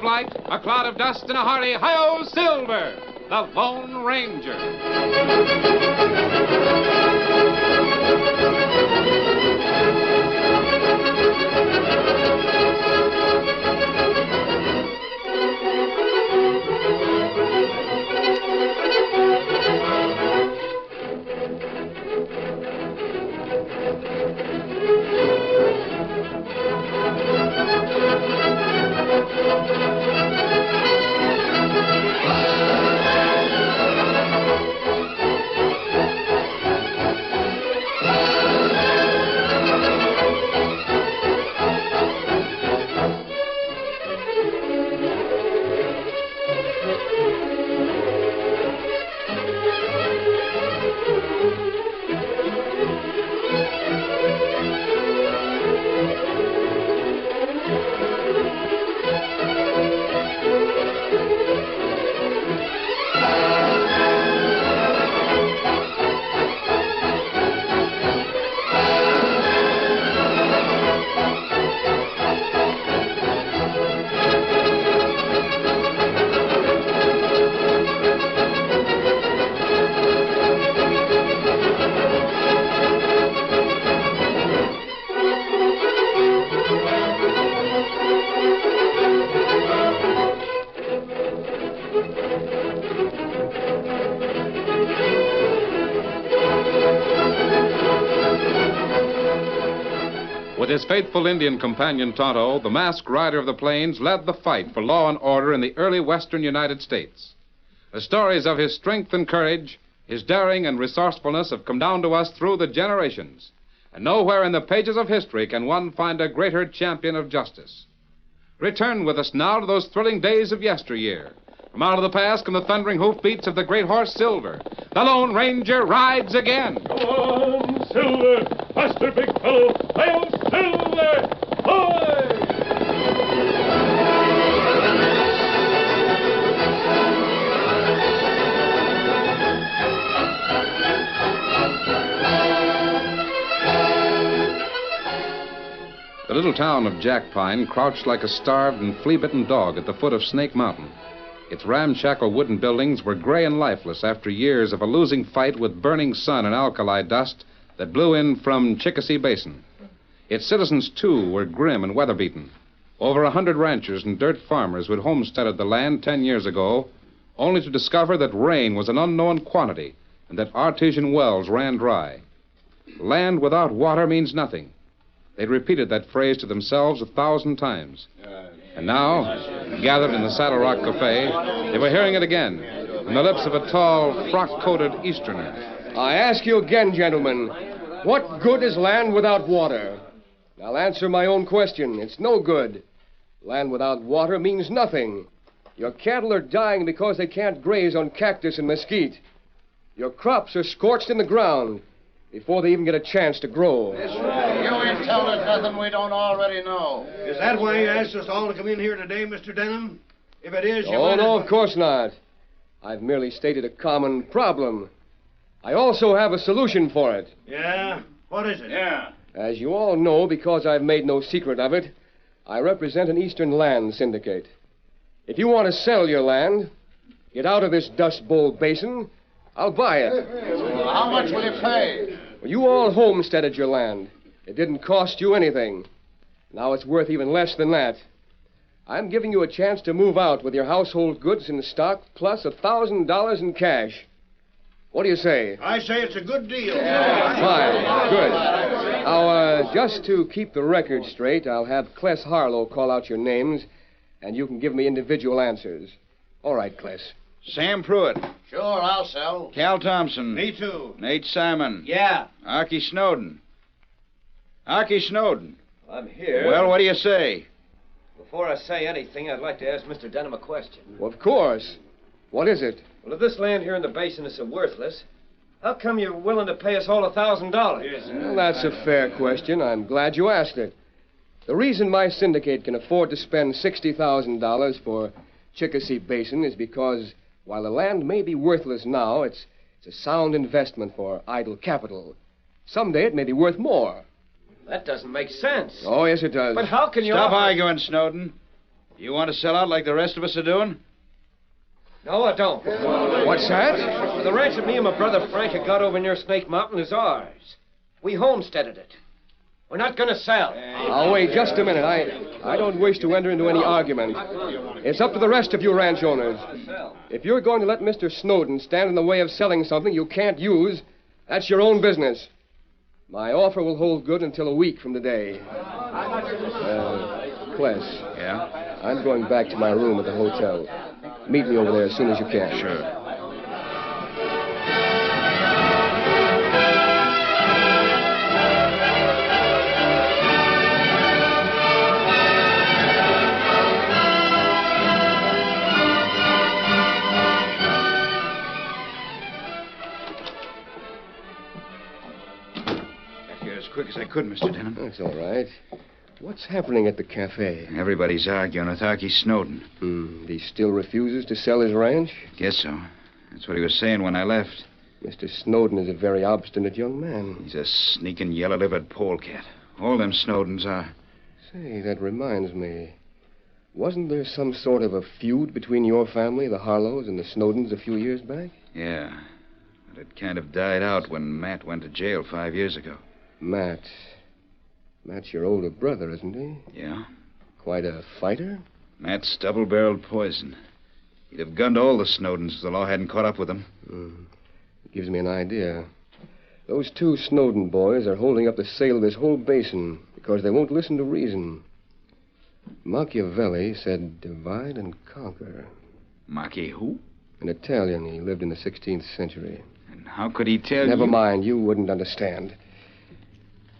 of light, a cloud of dust, and a hearty hi-yo Silver, the Lone Ranger. With his faithful Indian companion Tonto, the masked rider of the plains led the fight for law and order in the early western United States. The stories of his strength and courage, his daring and resourcefulness have come down to us through the generations. And nowhere in the pages of history can one find a greater champion of justice. Return with us now to those thrilling days of yesteryear. From out of the past come the thundering hoofbeats of the great horse Silver. The Lone Ranger rides again. Go on, Silver! Faster, big fellow! Hail, Silver! Hoy! The little town of Jackpine crouched like a starved and flea-bitten dog at the foot of Snake Mountain. Its ramshackle wooden buildings were gray and lifeless after years of a losing fight with burning sun and alkali dust that blew in from Chickasee Basin. Its citizens, too, were grim and weather-beaten. Over 100 ranchers and dirt farmers who had homesteaded the land 10 years ago, only to discover that rain was an unknown quantity and that artesian wells ran dry. Land without water means nothing. They'd repeated that phrase to themselves 1,000 times. And now, gathered in the Saddle Rock Cafe, they were hearing it again from the lips of a tall, frock-coated Easterner. I ask you again, gentlemen, what good is land without water? I'll answer my own question. It's no good. Land without water means nothing. Your cattle are dying because they can't graze on cactus and mesquite. Your crops are scorched in the ground before they even get a chance to grow. You ain't telling us nothing we don't already know. Is that why you asked us all to come in here today, Mr. Denham? If it is, you Oh, no, of course not. I've merely stated a common problem. I also have a solution for it. Yeah? What is it? Yeah. As you all know, because I've made no secret of it, I represent an Eastern land syndicate. If you want to sell your land, get out of this Dust Bowl basin, I'll buy it. Well, how much will you pay? Well, you all homesteaded your land. It didn't cost you anything. Now it's worth even less than that. I'm giving you a chance to move out with your household goods in stock plus $1,000 in cash. What do you say? I say it's a good deal. Fine. Good. Now, just to keep the record straight, I'll have Cless Harlow call out your names, and you can give me individual answers. All right, Cless. Sam Pruitt. Sure, I'll sell. Cal Thompson. Me too. Nate Simon. Yeah, Archie Snowden. Archie Snowden. I'm here. Well, what do you say? Before I say anything, I'd like to ask Mr. Denham a question. Well, of course. What is it? Well, if this land here in the basin is so worthless, how come you're willing to pay us all $1,000? Well, that's a fair question. I'm glad you asked it. The reason my syndicate can afford to spend $60,000 for Chickasee Basin is because while the land may be worthless now, it's a sound investment for idle capital. Someday it may be worth more. That doesn't make sense. Oh, yes, it does. But how can you... Stop arguing, Snowden. You want to sell out like the rest of us are doing? No, I don't. What's that? The ranch that me and my brother Frank have got over near Snake Mountain is ours. We homesteaded it. We're not going to sell. Oh, wait just a minute. I don't wish to enter into any argument. It's up to the rest of you ranch owners. If you're going to let Mr. Snowden stand in the way of selling something you can't use, that's your own business. My offer will hold good until a week from today. Cless. Yeah? I'm going back to my room at the hotel. Meet me over there as soon as you can. Sure. Quick as I could, Mr. Denham. That's all right. What's happening at the cafe? Everybody's arguing with Archie Snowden. He still refuses to sell his ranch? Guess so. That's what he was saying when I left. Mr. Snowden is a very obstinate young man. He's a sneaking, yellow-livered polecat. All them Snowdens are. Say, that reminds me. Wasn't there some sort of a feud between your family, the Harlows, and the Snowdens a few years back? Yeah. But it kind of died out when Matt went to jail 5 years ago. Matt's your older brother, isn't he? Yeah. Quite a fighter? Matt's double-barreled poison. He'd have gunned all the Snowdens if the law hadn't caught up with him. It gives me an idea. Those two Snowden boys are holding up the sale of this whole basin because they won't listen to reason. Machiavelli said divide and conquer. Machi who? An Italian. He lived in the 16th century. And how could he tell Never mind. You wouldn't understand.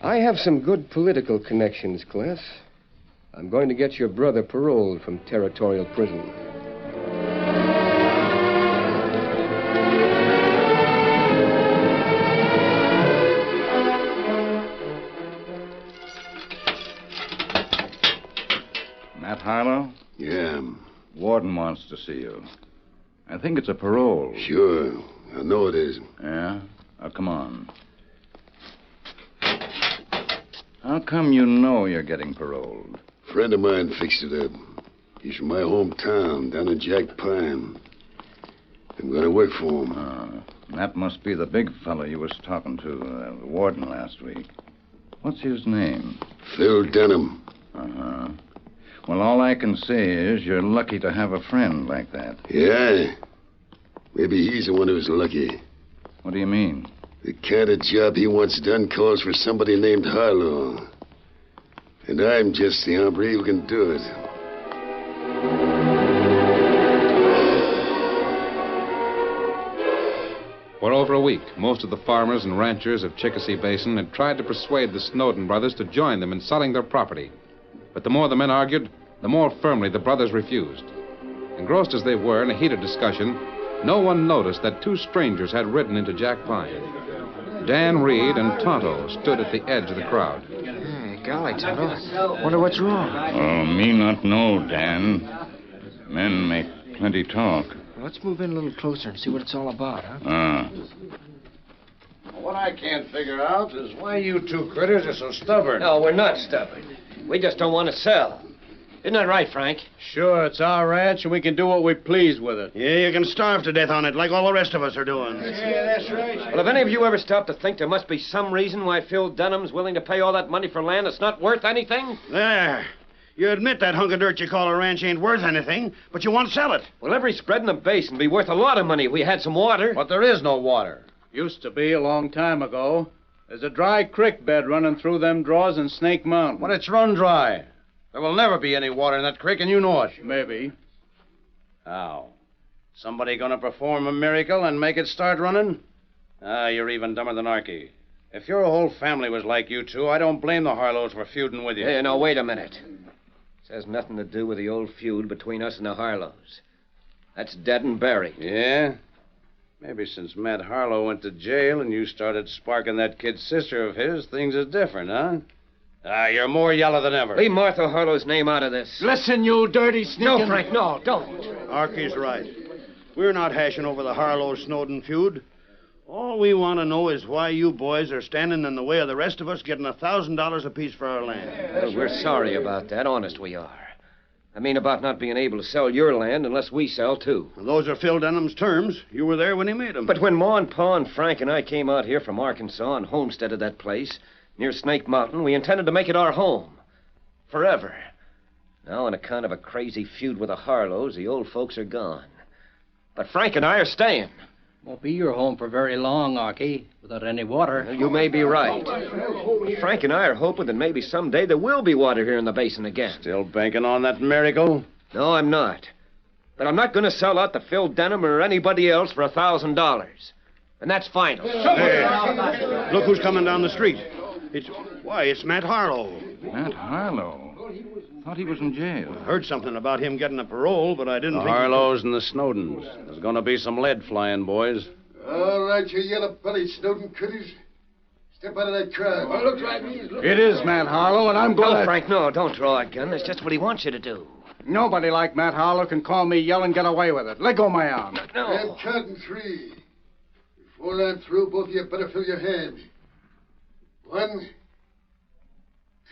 I have some good political connections, Cless. I'm going to get your brother paroled from territorial prison. Matt Harlow? Yeah. Warden wants to see you. I think it's a parole. Sure. I know it is. Yeah? Come on. How come you know you're getting paroled? A friend of mine fixed it up. He's from my hometown, down in Jack Pine. I'm going to work for him. That must be the big fellow you was talking to, the warden last week. What's his name? Phil Denham. Uh-huh. Well, all I can say is you're lucky to have a friend like that. Yeah? Maybe he's the one who's lucky. What do you mean? The kind of job he wants done calls for somebody named Harlow. And I'm just the hombre who can do it. For over a week, most of the farmers and ranchers of Chickasee Basin had tried to persuade the Snowden brothers to join them in selling their property. But the more the men argued, the more firmly the brothers refused. Engrossed as they were in a heated discussion, no one noticed that two strangers had ridden into Jack Pine. Dan Reed and Tonto stood at the edge of the crowd. Hey, golly, Tonto. Wonder what's wrong. Oh, me not know, Dan. Men make plenty talk. Well, let's move in a little closer and see what it's all about, huh? What I can't figure out is why you two critters are so stubborn. No, we're not stubborn. We just don't want to sell. Isn't that right, Frank? Sure, it's our ranch, and we can do what we please with it. Yeah, you can starve to death on it like all the rest of us are doing. Yeah, that's right. Well, have any of you ever stopped to think there must be some reason why Phil Dunham's willing to pay all that money for land that's not worth anything? There. You admit that hunk of dirt you call a ranch ain't worth anything, but you want to sell it. Well, every spread in the basin would be worth a lot of money if we had some water. But there is no water. Used to be a long time ago. There's a dry creek bed running through them draws in Snake Mountain. But it's run dry. There will never be any water in that creek, and you know it. Maybe. How? Somebody gonna perform a miracle and make it start running? You're even dumber than Archie. If your whole family was like you two, I don't blame the Harlows for feuding with you. Hey, now, wait a minute. This has nothing to do with the old feud between us and the Harlows. That's dead and buried. Yeah? Maybe since Matt Harlow went to jail and you started sparking that kid sister of his, things is different, huh? You're more yellow than ever. Leave Martha Harlow's name out of this. Listen, you dirty sneaking... No, Frank, no, don't. Archie's right. We're not hashing over the Harlow-Snowden feud. All we want to know is why you boys are standing in the way of the rest of us getting $1,000 apiece for our land. Well, we're sorry about that. Honest, we are. I mean about not being able to sell your land unless we sell, too. Well, those are Phil Denham's terms. You were there when he made them. But when Ma and Pa and Frank and I came out here from Arkansas and homesteaded that place near Snake Mountain, we intended to make it our home. Forever. Now, in a kind of a crazy feud with the Harlows, the old folks are gone. But Frank and I are staying. Won't be your home for very long, Archie, without any water. Well, you may be right. Frank and I are hoping that maybe someday there will be water here in the basin again. Still banking on that miracle? No, I'm not. But I'm not going to sell out to Phil Denham or anybody else for $1,000. And that's final. Hey, look who's coming down the street. It's Matt Harlow. Matt Harlow? Thought he was in jail. I heard something about him getting a parole, but I didn't think... The Harlows and the Snowdens. There's going to be some lead flying, boys. All right, you yellow-bellied Snowden critters. Step out of that car. Well, looks like he's looking. It is Matt Harlow, and I'm going No, Frank, no. Don't draw a gun. That's just what he wants you to do. Nobody like Matt Harlow can call me yell and get away with it. Let go of my arm. No. I'm counting 3. Before I'm through, both of you better fill your hand. 1,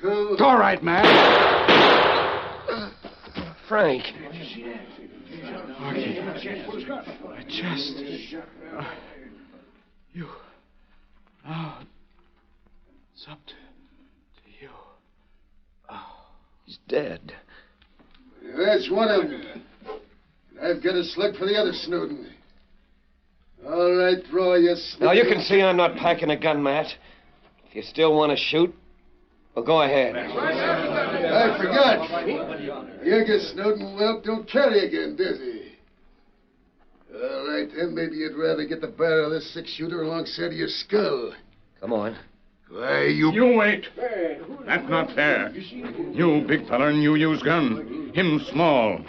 2... It's all right, Matt. Frank. Archie, my chest. You. Now, it's up to you. He's dead. That's one of them. I've got a slug for the other Snowden. All right, draw you snake. Now, you can see I'm not packing a gun, Matt. If you still want to shoot, well, go ahead. I forgot. Youngest Snowden Whelp don't carry a gun, does he? All right, then maybe you'd rather get the barrel of this 6-shooter alongside of your skull. Come on. Why, you... You wait. That's not fair. You big fella and you use gun. Him small.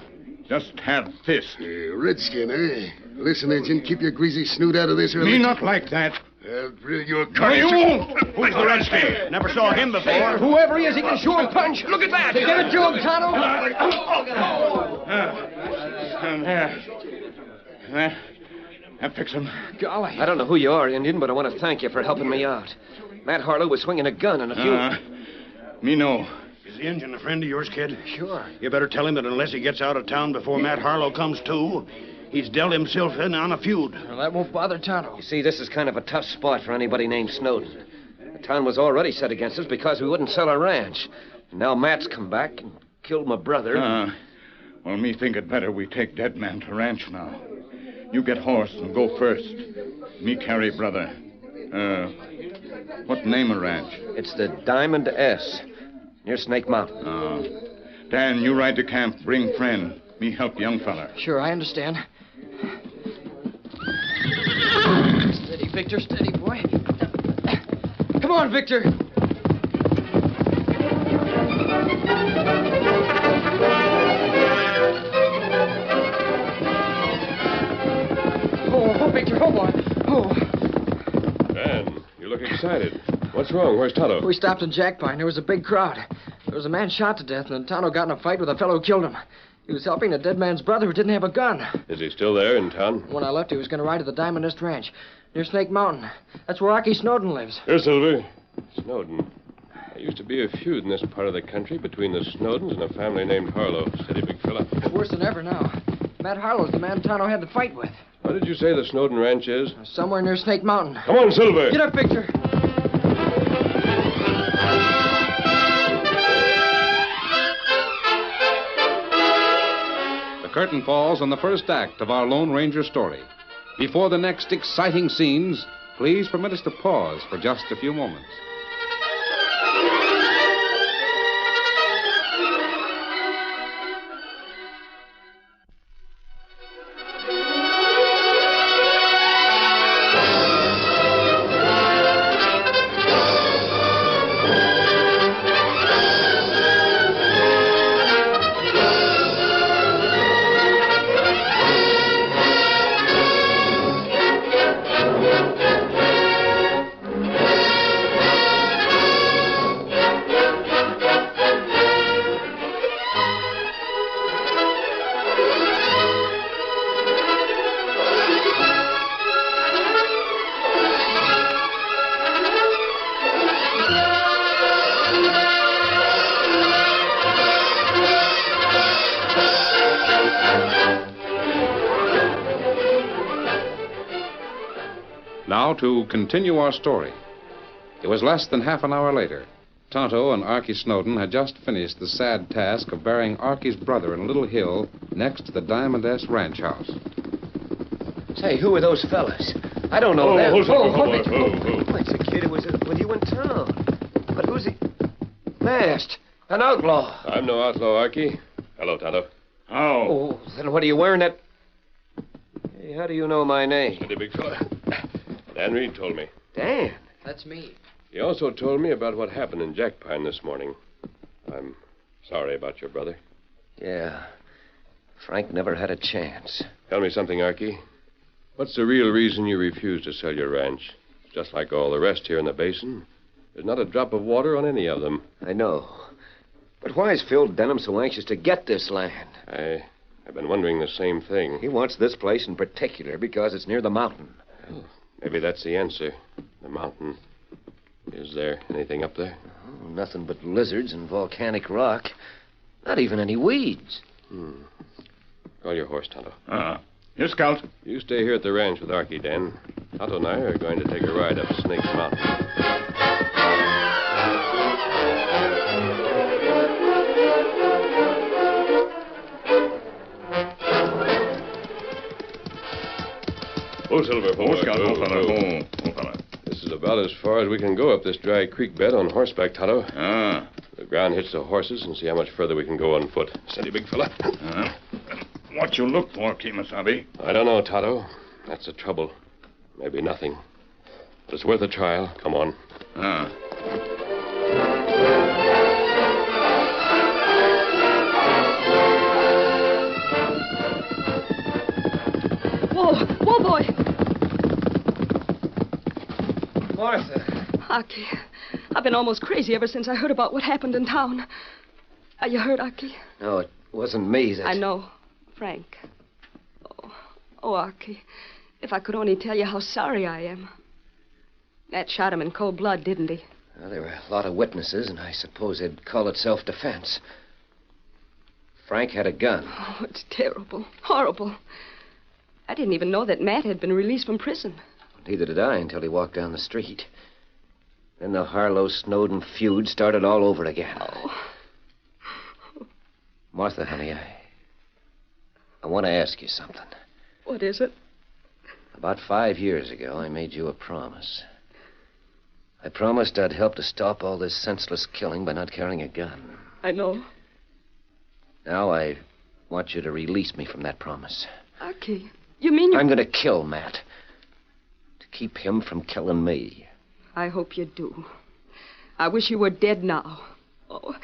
Just have fist. Redskin, eh? Listen, Agent, keep your greasy snoot out of this. Me not like that. I'll drill your No, car. you won't. Who's the redskin? Never saw him before. Whoever he is, he can shoot and punch. Look at that. Give it to him, Tonto. That fix him. Golly. I don't know who you are, Indian, but I want to thank you for helping me out. Matt Harlow was swinging a gun and a few... Me know. Is the engine a friend of yours, kid? Sure. You better tell him that unless he gets out of town before Matt Harlow comes to, he's dealt himself in on a feud. Well, that won't bother Tonto. You see, this is kind of a tough spot for anybody named Snowden. The town was already set against us because we wouldn't sell our ranch. And now Matt's come back and killed my brother. Well, me think it better we take dead man to ranch now. You get horse and go first. Me carry brother. What name of ranch? It's the Diamond S, near Snake Mountain. Dan, you ride to camp. Bring friend. Me help young fella. Sure, I understand. Steady, Victor, steady, boy. Come on, Victor. Oh, Victor, oh, boy. Oh. Dan, you look excited. What's wrong? Where's Tonto? We stopped in Jack Pine. There was a big crowd. There was a man shot to death, and Tonto got in a fight with a fellow who killed him. He was helping a dead man's brother who didn't have a gun. Is he still there in town? When I left, he was going to ride to the Diamond Nest Ranch near Snake Mountain. That's where Archie Snowden lives. Here, Silver. Snowden. There used to be a feud in this part of the country between the Snowdens and a family named Harlow. Steady, big fella. Worse than ever now. Matt Harlow's the man Tonto had to fight with. Where did you say the Snowden ranch is? Somewhere near Snake Mountain. Come on, Silver. Get up, Victor. The curtain falls on the first act of our Lone Ranger story. Before the next exciting scenes, please permit us to pause for just a few moments. Now, to continue our story. It was less than half an hour later. Tonto and Archie Snowden had just finished the sad task of burying Archie's brother in a little hill next to the Diamond S Ranch house. Say, who are those fellas? I don't know them. Who's It's a kid who was with you in town. But who's he? Masked. An outlaw. I'm no outlaw, Archie. Hello, Tonto. Oh, then what are you wearing that... Hey, how do you know my name? Steady, big fella. Dan Reed told me. Dan? That's me. He also told me about what happened in Jackpine this morning. I'm sorry about your brother. Yeah. Frank never had a chance. Tell me something, Archie. What's the real reason you refused to sell your ranch? Just like all the rest here in the basin. There's not a drop of water on any of them. I know. But why is Phil Denham so anxious to get this land? I've been wondering the same thing. He wants this place in particular because it's near the mountain. Well, maybe that's the answer. The mountain. Is there anything up there? Oh, nothing but lizards and volcanic rock. Not even any weeds. Call your horse, Tonto. Here, Scout. You stay here at the ranch with Archie, Dan. Tonto and I are going to take a ride up Snake Mountain. Oh, Silver. Oh, Scout. Oh, fella. Oh, fella. This is about as far as we can go up this dry creek bed on horseback, Tonto. The ground hits the horses and see how much further we can go on foot. Steady, big fella. What you look for, Kemosabe? I don't know, Tonto. That's the trouble. Maybe nothing. But it's worth a trial. Come on. Whoa, boy. Martha. Aki, I've been almost crazy ever since I heard about what happened in town. Are you hurt, Aki? No, it wasn't me that... I know. Frank. Oh, Aki, if I could only tell you how sorry I am. Matt shot him in cold blood, didn't he? Well, there were a lot of witnesses, and I suppose they'd call it self-defense. Frank had a gun. Oh, it's terrible. Horrible. I didn't even know that Matt had been released from prison. Neither did I until he walked down the street. Then the Harlow-Snowden feud started all over again. Oh. Martha, honey, I want to ask you something. What is it? About 5 years ago, I made you a promise. I promised I'd help to stop all this senseless killing by not carrying a gun. I know. Now I want you to release me from that promise. Aki, you mean you... I'm going to kill Matt. To keep him from killing me. I hope you do. I wish he were dead now. Oh,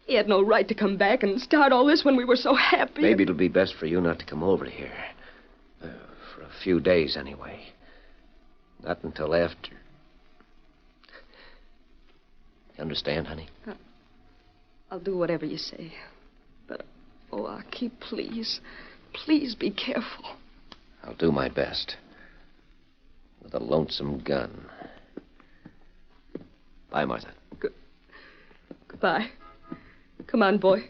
he had no right to come back and start all this when we were so happy. Maybe it'll be best for you not to come over here. For a few days, anyway. Not until after. You understand, honey? I'll do whatever you say. But, oh, Aki, please. Please be careful. I'll do my best. With a lonesome gun. Bye, Martha. Goodbye. Come on, boy.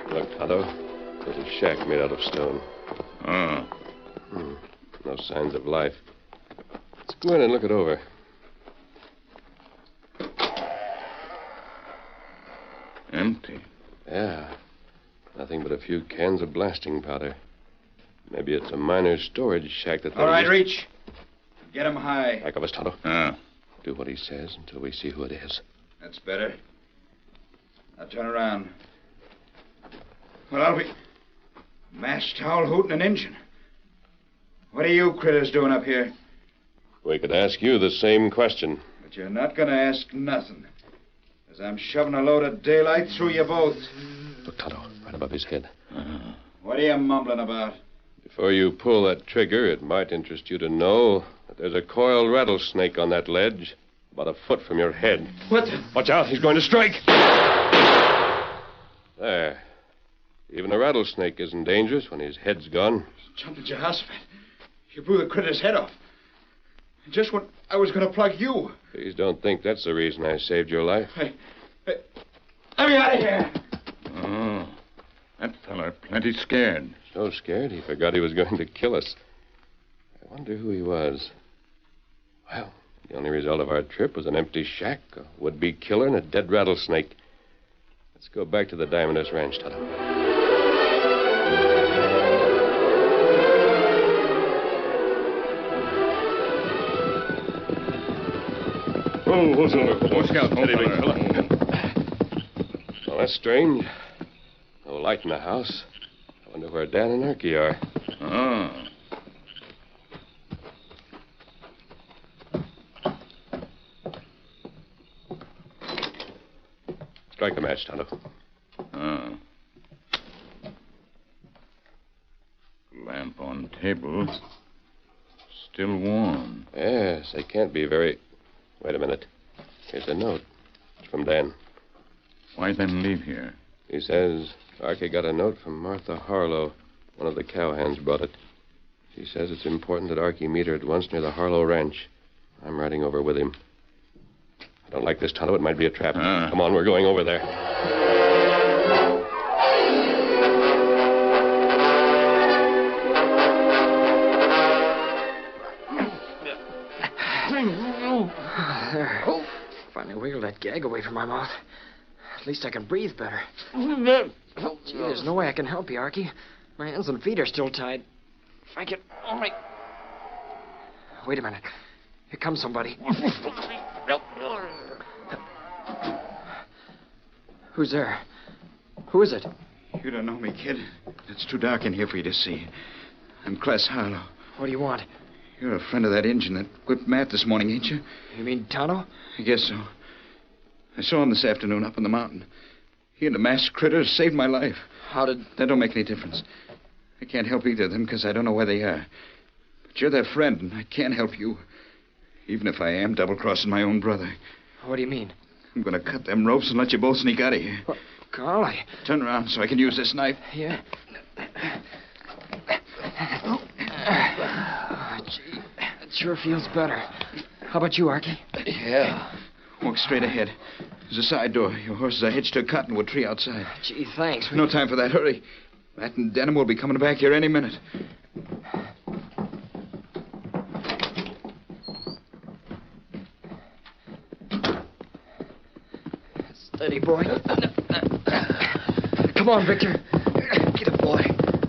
Look, Tonto. There's a shack made out of stone. No signs of life. Let's go in and look it over. Empty. Yeah. Nothing but a few cans of blasting powder. Maybe it's a miner's storage shack that... All right, reach. Get him high. Back of us, Tonto. Do what he says until we see who it is. That's better. Now turn around. Well, I'll be... Mash towel hooting an engine. What are you critters doing up here? We could ask you the same question. But you're not going to ask nothing. As I'm shoving a load of daylight through you both. Look, Tonto, right above his head. What are you mumbling about? Before you pull that trigger, it might interest you to know that there's a coiled rattlesnake on that ledge, about a foot from your head. What the... Watch out, he's going to strike. There. Even a rattlesnake isn't dangerous when his head's gone. Jumped at your house, man. You blew the critter's head off. Just when I was going to plug you. Please don't think that's the reason I saved your life. Hey, let me out of here. Oh, that fella plenty scared. So scared he forgot he was going to kill us. I wonder who he was. Well, the only result of our trip was an empty shack, a would-be killer, and a dead rattlesnake. Let's go back to the Diamonders Ranch, Tonto. Oh, Silver. Watch out, Steady, big fella. Well, that's strange. No light in the house. I wonder where Dan and Erky are. Oh. Strike a match, Tonto. Oh. Lamp on table. Still warm. Yes, they can't be very... Wait a minute. Here's a note. It's from Dan. Why then leave here? He says Archie got a note from Martha Harlow. One of the cowhands brought it. She says it's important that Archie meet her at once near the Harlow Ranch. I'm riding over with him. I don't like this, Tonto. It might be a trap. Come on, we're going over there. There. Finally wiggled that gag away from my mouth. At least I can breathe better. Gee, there's no way I can help you, Archie. My hands and feet are still tied. If I could only... Wait a minute. Here comes somebody. Who's there? Who is it? You don't know me, kid. It's too dark in here for you to see. I'm Cless Harlow. What do you want? You're a friend of that Injun that whipped Matt this morning, ain't you? You mean Tonto? I guess so. I saw him this afternoon up on the mountain. He and the masked critter saved my life. How did... That don't make any difference. I can't help either of them because I don't know where they are. But you're their friend, and I can't help you. Even if I am double-crossing my own brother. What do you mean? I'm going to cut them ropes and let you both sneak out of here. Well, golly. Turn around so I can use this knife. Yeah. Gee, it sure feels better. How about you, Archie? Yeah. Walk straight ahead. There's a side door. Your horses are hitched to a cottonwood tree outside. Gee, thanks. No time for that. Hurry. Matt and Denham will be coming back here any minute. Steady, boy. Come on, Victor. Get a boy.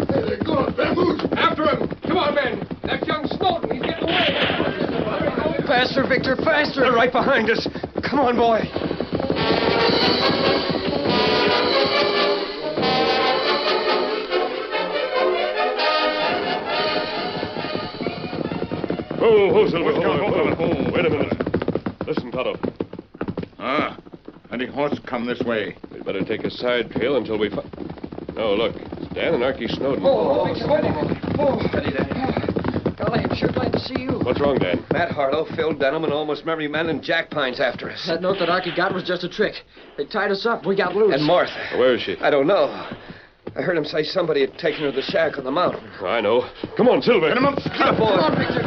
Hey, they're going. Bamboos. After him! Come on, men! That young Snowden, he's getting away! Faster, Victor, faster! They're right behind us. Come on, boy. Oh, Silver. Wait a minute. Listen, Tonto. Any horse come this way. We'd better take a side trail until we find... No, look. It's Dan and Archie Snowden. Steady, Danny. Golly, I'm sure glad to see you. What's wrong, Dan? Matt Harlow, Phil Denham, and almost every man in Jack Pine's after us. That note that Archie got was just a trick. They tied us up. We got loose. And Martha. Where is she? I don't know. I heard him say somebody had taken her to the shack on the mountain. I know. Come on, Silver. Get him up. Get a boy. Come on, Victor.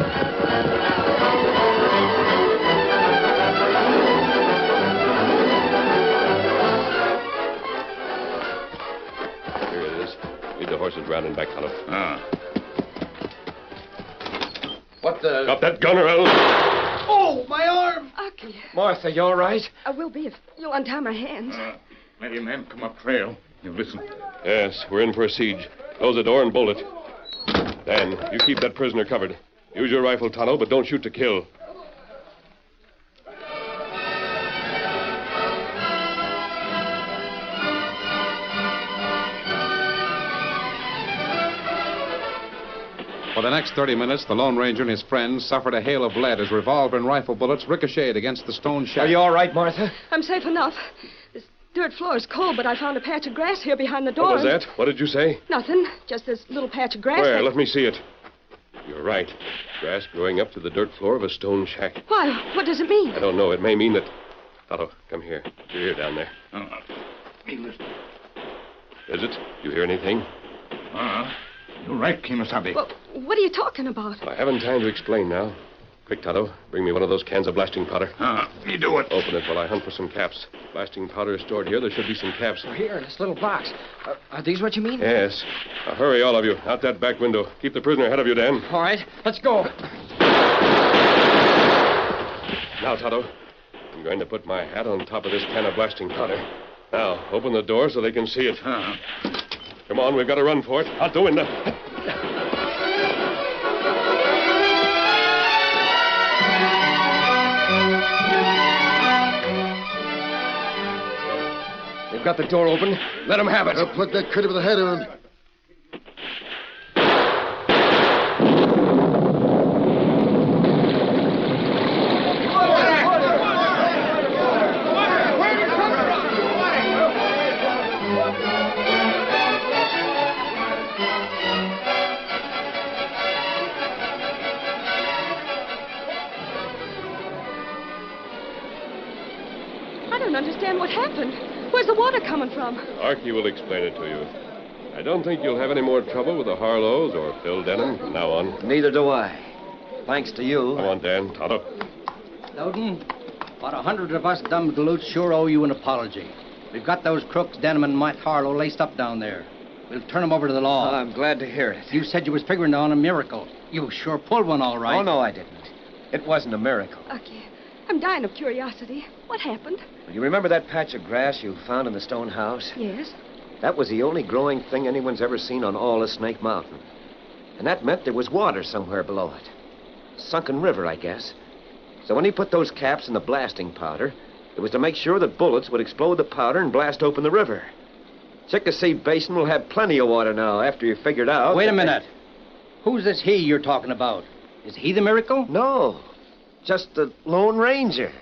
Lead the horses round and back, Tonto. What the... Drop that gun or else... Oh, my arm! Archie, Martha, you all right? I will be if you'll untie my hands. Plenty of men come up trail. You listen. Yes, we're in for a siege. Close the door and bolt it. Dan, you keep that prisoner covered. Use your rifle, Tonto, but don't shoot to kill. For the next 30 minutes, the Lone Ranger and his friends suffered a hail of lead as revolver and rifle bullets ricocheted against the stone shack. Are you all right, Martha? I'm safe enough. This dirt floor is cold, but I found a patch of grass here behind the door. What was that? What did you say? Nothing. Just this little patch of grass. Where? Let me see it. You're right. Grass growing up to the dirt floor of a stone shack. Why? What does it mean? I don't know. It may mean that... Tonto, come here. You're here down there. Hey, listen. Is it? You hear anything? You're right, Kemosabe. Well, what are you talking about? I haven't time to explain now. Quick, Tonto. Bring me one of those cans of blasting powder. You do it. Open it while I hunt for some caps. Blasting powder is stored here. There should be some caps. Here, in this little box. Are these what you mean? Yes. Now, hurry, all of you. Out that back window. Keep the prisoner ahead of you, Dan. All right, let's go. Now, Tonto, I'm going to put my hat on top of this can of blasting powder. Now, open the door so they can see it. Come on, we've got to run for it. Out the window. They've got the door open. Let them have it. I'll plug that critter with the head on. I don't understand what happened. Where's the water coming from? Archie will explain it to you. I don't think you'll have any more trouble with the Harlows or Phil Denham from now on. Neither do I. Thanks to you. Come on, Dan. Tonto. Snowden, about 100 of us dumb galoots sure owe you an apology. We've got those crooks, Denham and Matt Harlow, laced up down there. We'll turn them over to the law. I'm glad to hear it. You said you was figuring on a miracle. You sure pulled one all right. Oh, no, I didn't. It wasn't a miracle. Okay. I'm dying of curiosity. What happened? You remember that patch of grass you found in the stone house? Yes. That was the only growing thing anyone's ever seen on all of Snake Mountain. And that meant there was water somewhere below it. Sunken river, I guess. So when he put those caps in the blasting powder, it was to make sure that bullets would explode the powder and blast open the river. Chickasee Basin will have plenty of water now after you figured out... Wait a minute. Who's this he you're talking about? Is he the miracle? No. Just the Lone Ranger.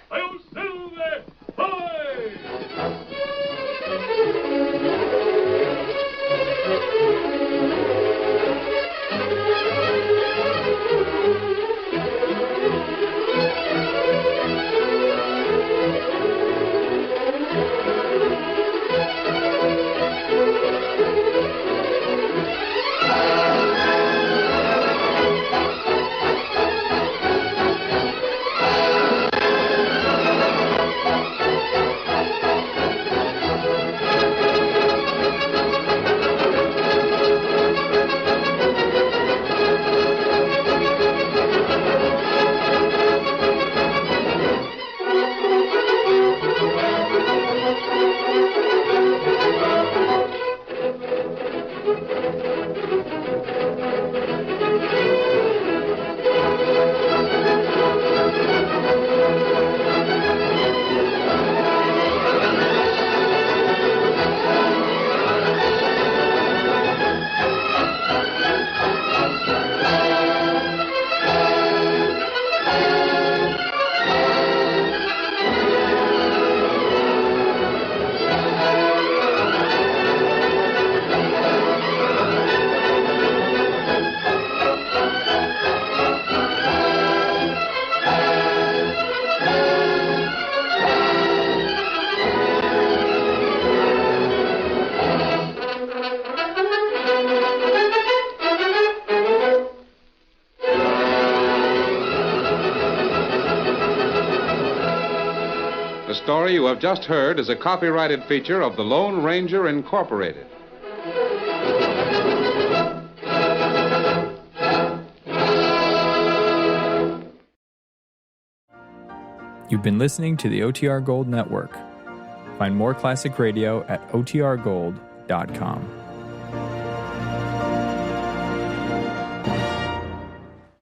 The story you have just heard is a copyrighted feature of the Lone Ranger Incorporated. You've been listening to the OTR Gold Network. Find more classic radio at otrgold.com.